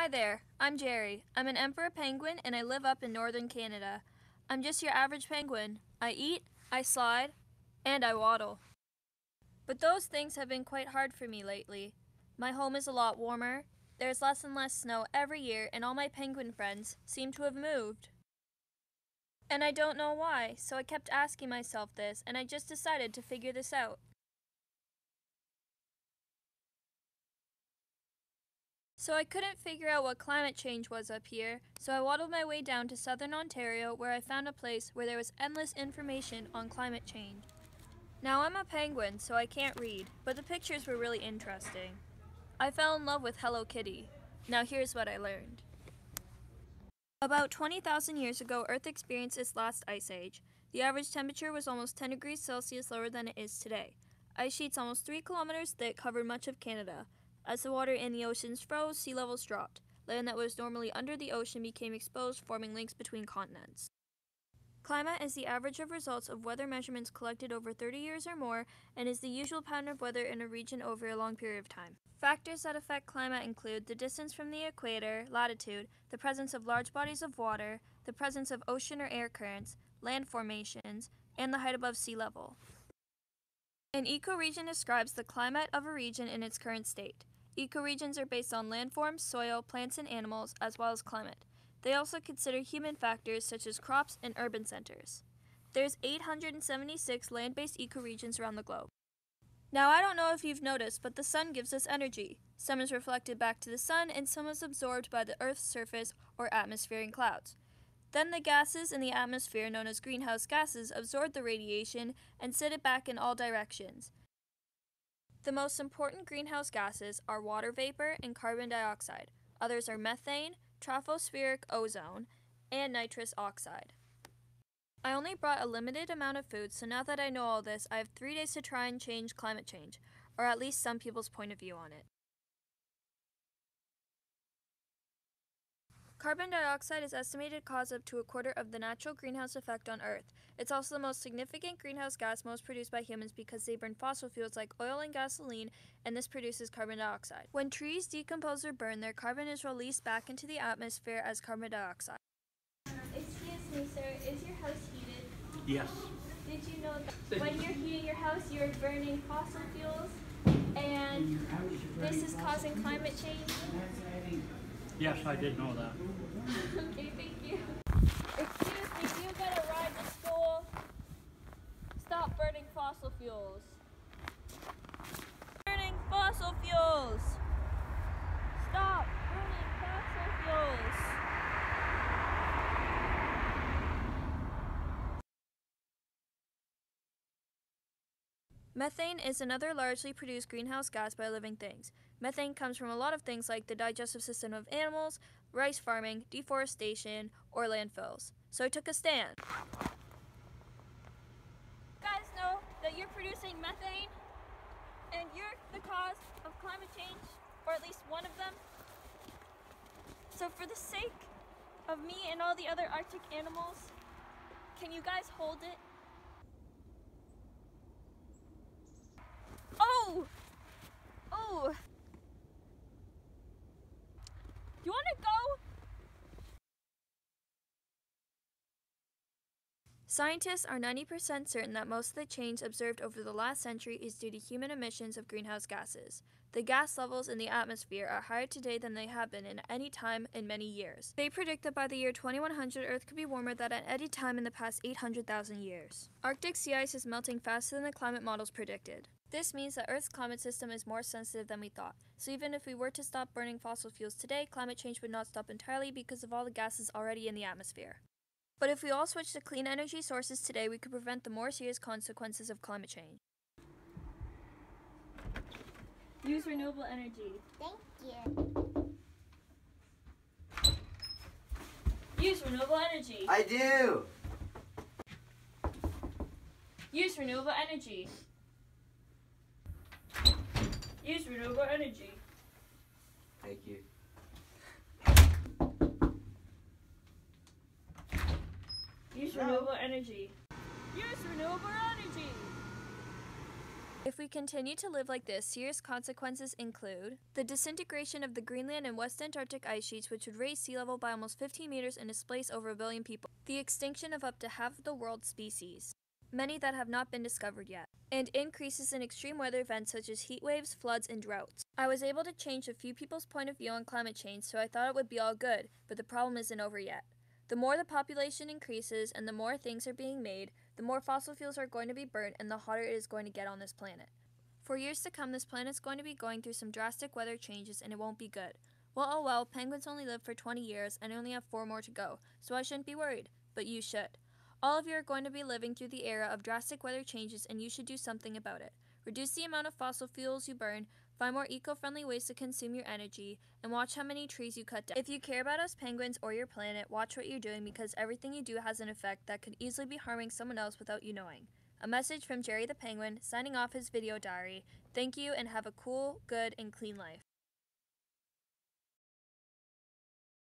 Hi there, I'm Jerry. I'm an emperor penguin and I live up in northern Canada. I'm just your average penguin. I eat, I slide, and I waddle. But those things have been quite hard for me lately. My home is a lot warmer, there's less and less snow every year, and all my penguin friends seem to have moved. And I don't know why, so I kept asking myself this, and I just decided to figure this out. So I couldn't figure out what climate change was up here, so I waddled my way down to southern Ontario where I found a place where there was endless information on climate change. Now I'm a penguin, so I can't read, but the pictures were really interesting. I fell in love with Hello Kitty. Now here's what I learned. About 20,000 years ago, Earth experienced its last ice age. The average temperature was almost 10 degrees Celsius lower than it is today. Ice sheets almost 3 kilometers thick covered much of Canada. As the water in the oceans froze, sea levels dropped. Land that was normally under the ocean became exposed, forming links between continents. Climate is the average of results of weather measurements collected over 30 years or more and is the usual pattern of weather in a region over a long period of time. Factors that affect climate include the distance from the equator, latitude, the presence of large bodies of water, the presence of ocean or air currents, land formations, and the height above sea level. An ecoregion describes the climate of a region in its current state. Ecoregions are based on landforms, soil, plants, and animals, as well as climate. They also consider human factors such as crops and urban centers. There's 876 land-based ecoregions around the globe. Now I don't know if you've noticed, but the sun gives us energy. Some is reflected back to the sun and some is absorbed by the Earth's surface or atmosphere and clouds. Then the gases in the atmosphere, known as greenhouse gases, absorb the radiation and send it back in all directions. The most important greenhouse gases are water vapor and carbon dioxide. Others are methane, tropospheric ozone, and nitrous oxide. I only brought a limited amount of food, so now that I know all this, I have 3 days to try and change climate change, or at least some people's point of view on it. Carbon dioxide is estimated to cause up to a quarter of the natural greenhouse effect on Earth. It's also the most significant greenhouse gas most produced by humans because they burn fossil fuels like oil and gasoline, and this produces carbon dioxide. When trees decompose or burn, their carbon is released back into the atmosphere as carbon dioxide. Excuse me, sir, is your house heated? Yes. Did you know that when you're heating your house, you're burning fossil fuels, and this is causing climate change? Yes, I did know that. Okay, thank you. Excuse me, do you get a ride to school? Stop burning fossil fuels. Burning fossil fuels! Stop burning fossil fuels! Methane is another largely produced greenhouse gas by living things. Methane comes from a lot of things like the digestive system of animals, rice farming, deforestation, or landfills. So I took a stand. You guys know that you're producing methane and you're the cause of climate change, or at least one of them. So for the sake of me and all the other Arctic animals, can you guys hold it? Oh! Oh! You want to go? Scientists are 90% certain that most of the change observed over the last century is due to human emissions of greenhouse gases. The gas levels in the atmosphere are higher today than they have been in any time in many years. They predict that by the year 2100, Earth could be warmer than at any time in the past 800,000 years. Arctic sea ice is melting faster than the climate models predicted. This means that Earth's climate system is more sensitive than we thought. So even if we were to stop burning fossil fuels today, climate change would not stop entirely because of all the gases already in the atmosphere. But if we all switch to clean energy sources today, we could prevent the more serious consequences of climate change. Use renewable energy. Thank you. Use renewable energy. I do. Use renewable energy. Use renewable energy. Thank you. Use renewable energy. Use renewable energy. If we continue to live like this, serious consequences include the disintegration of the Greenland and West Antarctic ice sheets, which would raise sea level by almost 15 meters and displace over 1 billion people, the extinction of up to half of the world's species, many that have not been discovered yet, and increases in extreme weather events such as heat waves, floods, and droughts. I was able to change a few people's point of view on climate change, so I thought it would be all good, but the problem isn't over yet. The more the population increases and the more things are being made, the more fossil fuels are going to be burnt and the hotter it is going to get on this planet. For years to come, this planet's going to be going through some drastic weather changes and it won't be good. Well, oh well, penguins only live for 20 years and I only have 4 more to go, so I shouldn't be worried, but you should. All of you are going to be living through the era of drastic weather changes and you should do something about it. Reduce the amount of fossil fuels you burn, find more eco-friendly ways to consume your energy, and watch how many trees you cut down. If you care about us penguins or your planet, watch what you're doing because everything you do has an effect that could easily be harming someone else without you knowing. A message from Jerry the Penguin, signing off his video diary. Thank you and have a cool, good, and clean life.